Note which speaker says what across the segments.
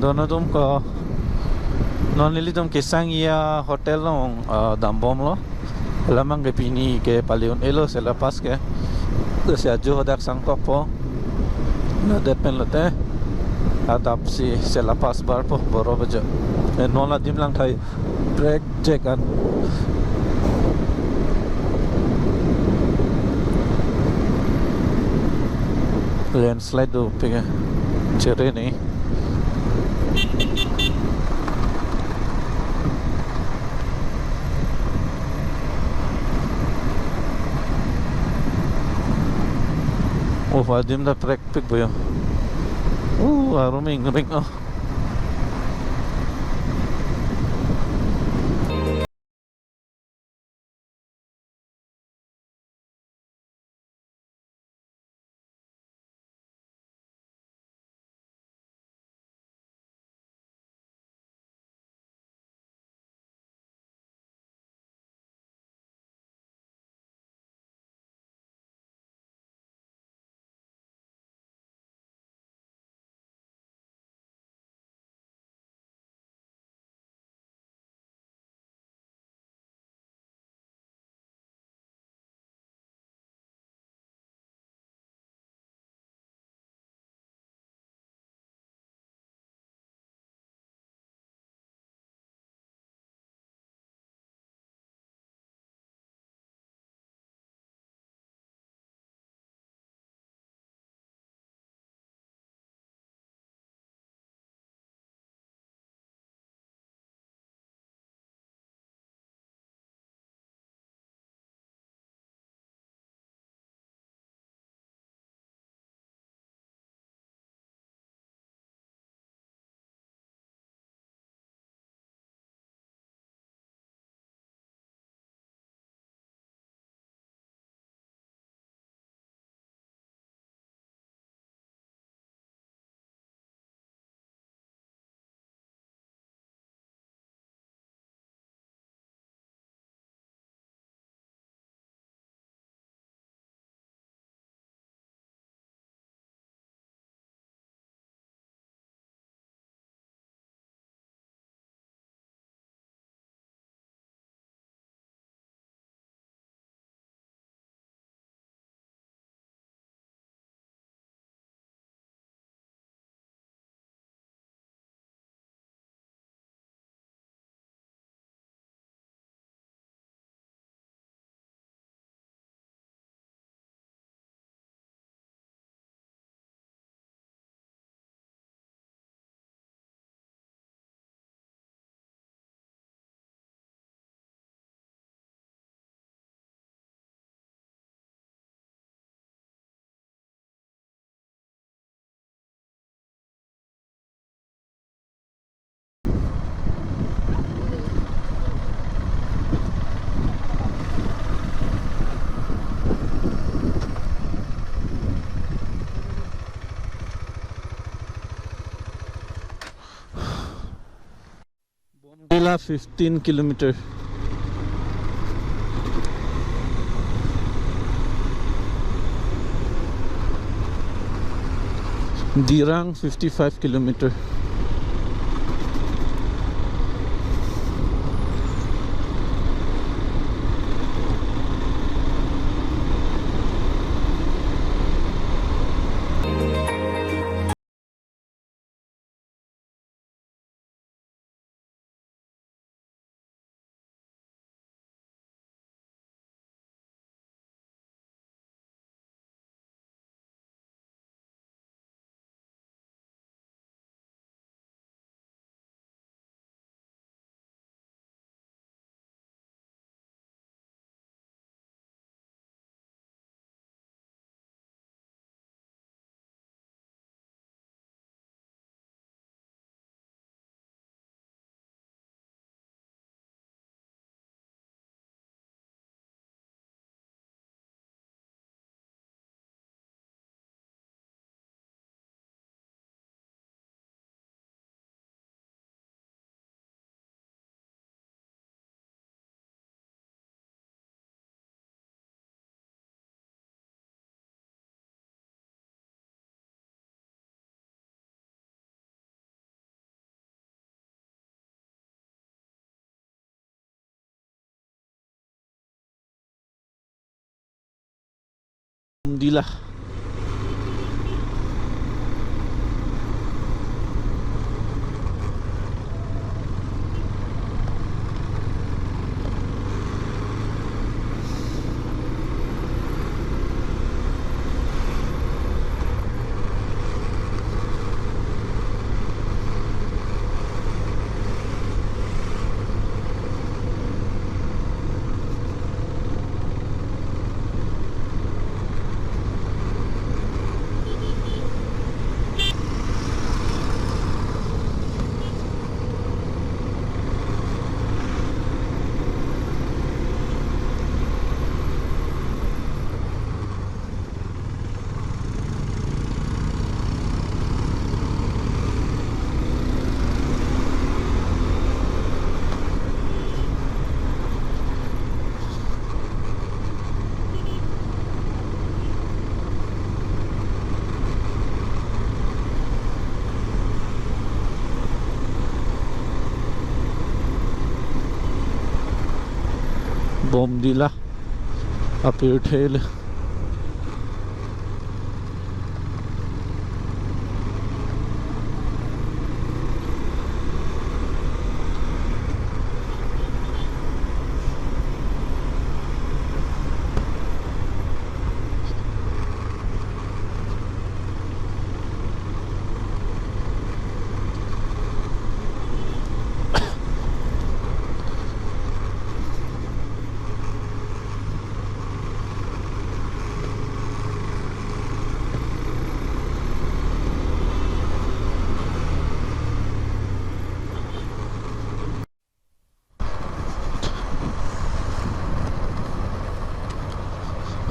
Speaker 1: dono tum ko non nili tum kisang ia hotel long dambom lo lamang ke pini ke paliun elo se lepas ke se aju hodak sangkok po na depen lote atap si se lepas bar po boro bejo nola dim lang thai break check an landslide do pega chere ni vadim da trek pik boyo aruming ring Bombela 15 kilometer Dirang 55 kilometer Dila. Bomdila up your tail.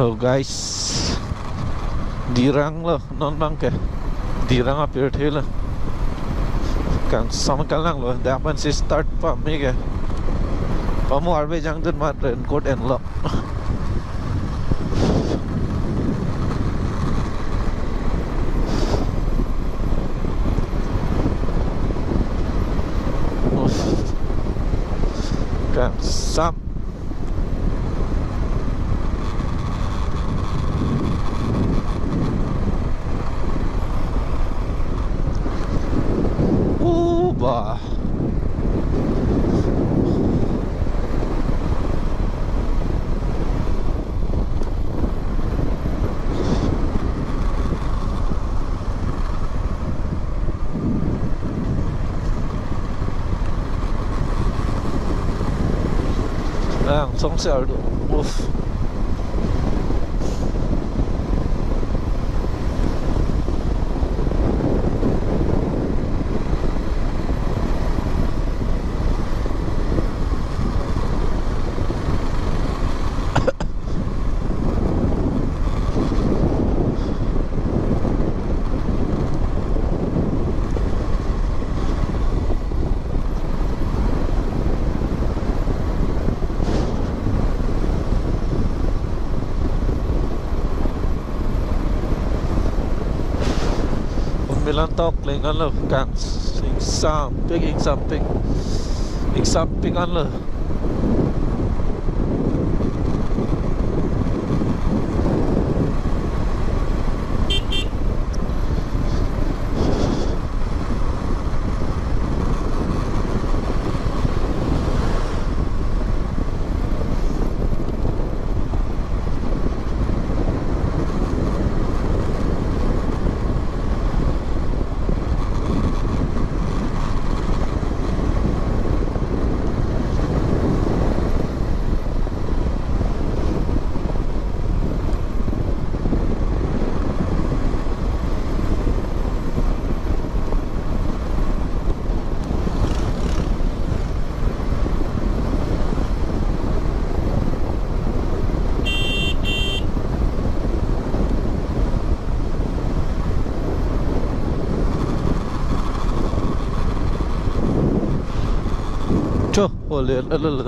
Speaker 1: Oh guys, dirang lo non bang ke dirang up your tail kang sama kal lang lo dapat si start pa me ke pamu arbe jang dun mat raincoat en lo kang sam bah song ser du uff bilang tok lengan lo kang ik samping kan lo Cho, oleh lalu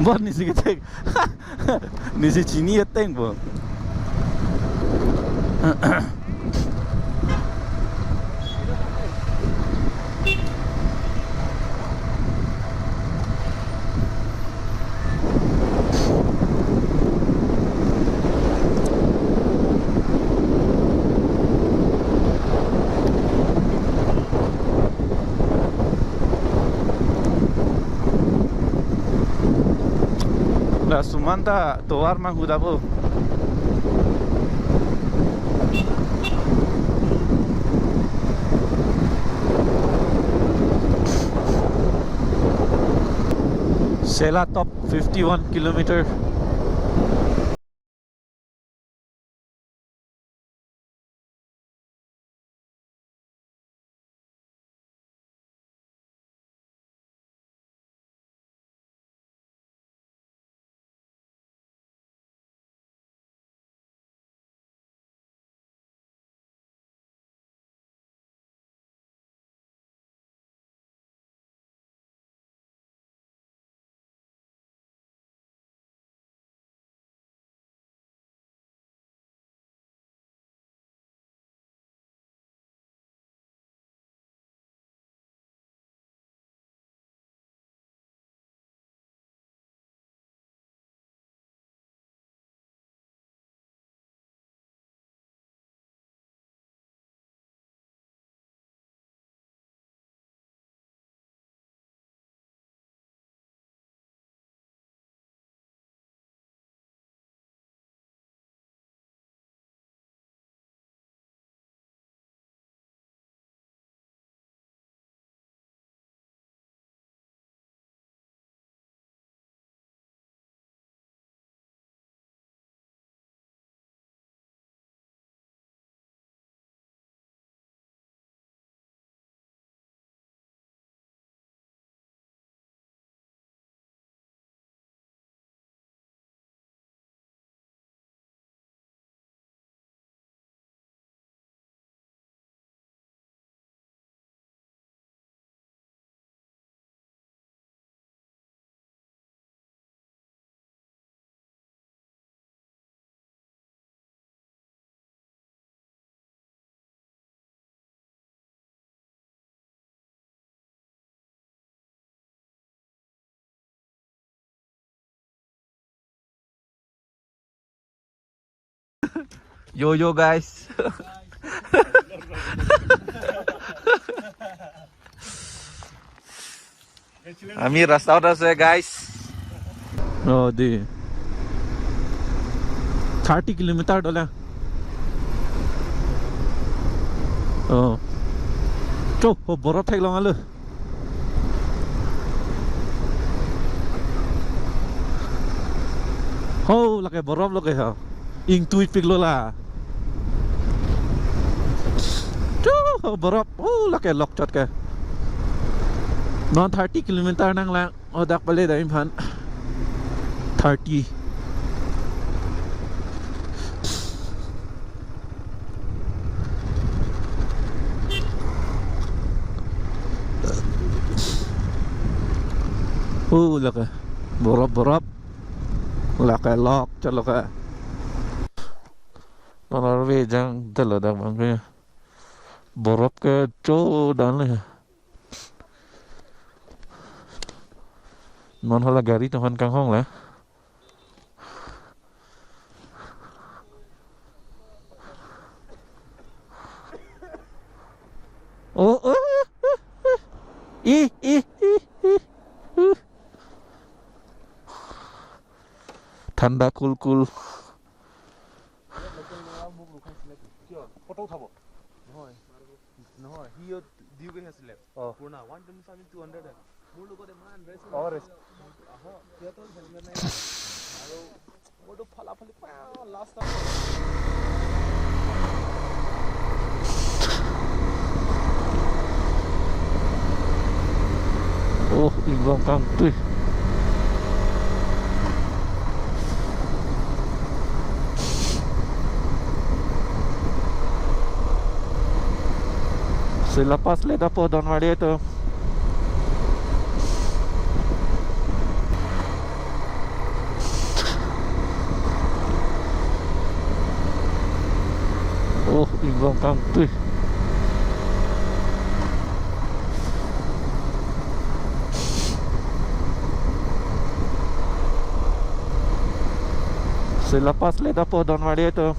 Speaker 1: Bon, ni si kita ni si Cini ya teng bo. La Sumanta Toar mang hudabo. Sela top 51 kilometer. Yo yo guys. आम्ही रस्त्यावरच आहे guys. Oh di 30 kilometer dola. Oh. Chô, ho borop thek long alu. Ho la ke borop lo ke ha. Ing tuit pig lo la. Chô, ho borop. Oh la ke lok chot ke. Non 30 kilometer nang lang. Oh dak bale da imhan. 30. Oh laka borop laka lock chalo ka Norway जंग दल दा बंगे बर्फ के चो डालने non होला गाड़ी तो हन कांग होंग ला ओ ओ ई ठंडा कुल कुल
Speaker 2: ফটো উঠাব নহয় নহয় সি দিও গৈ আছিলে পুৰণা 127,200 মোৰ লগত ইমান ৰেছ আহ সিহঁতৰ হেলমেট নাই আৰু মোৰতো ফালাফালি last
Speaker 1: oh ibang country selepas lihat apa Don Maria itu Kangtui. Sila pas leda po Don Maria itu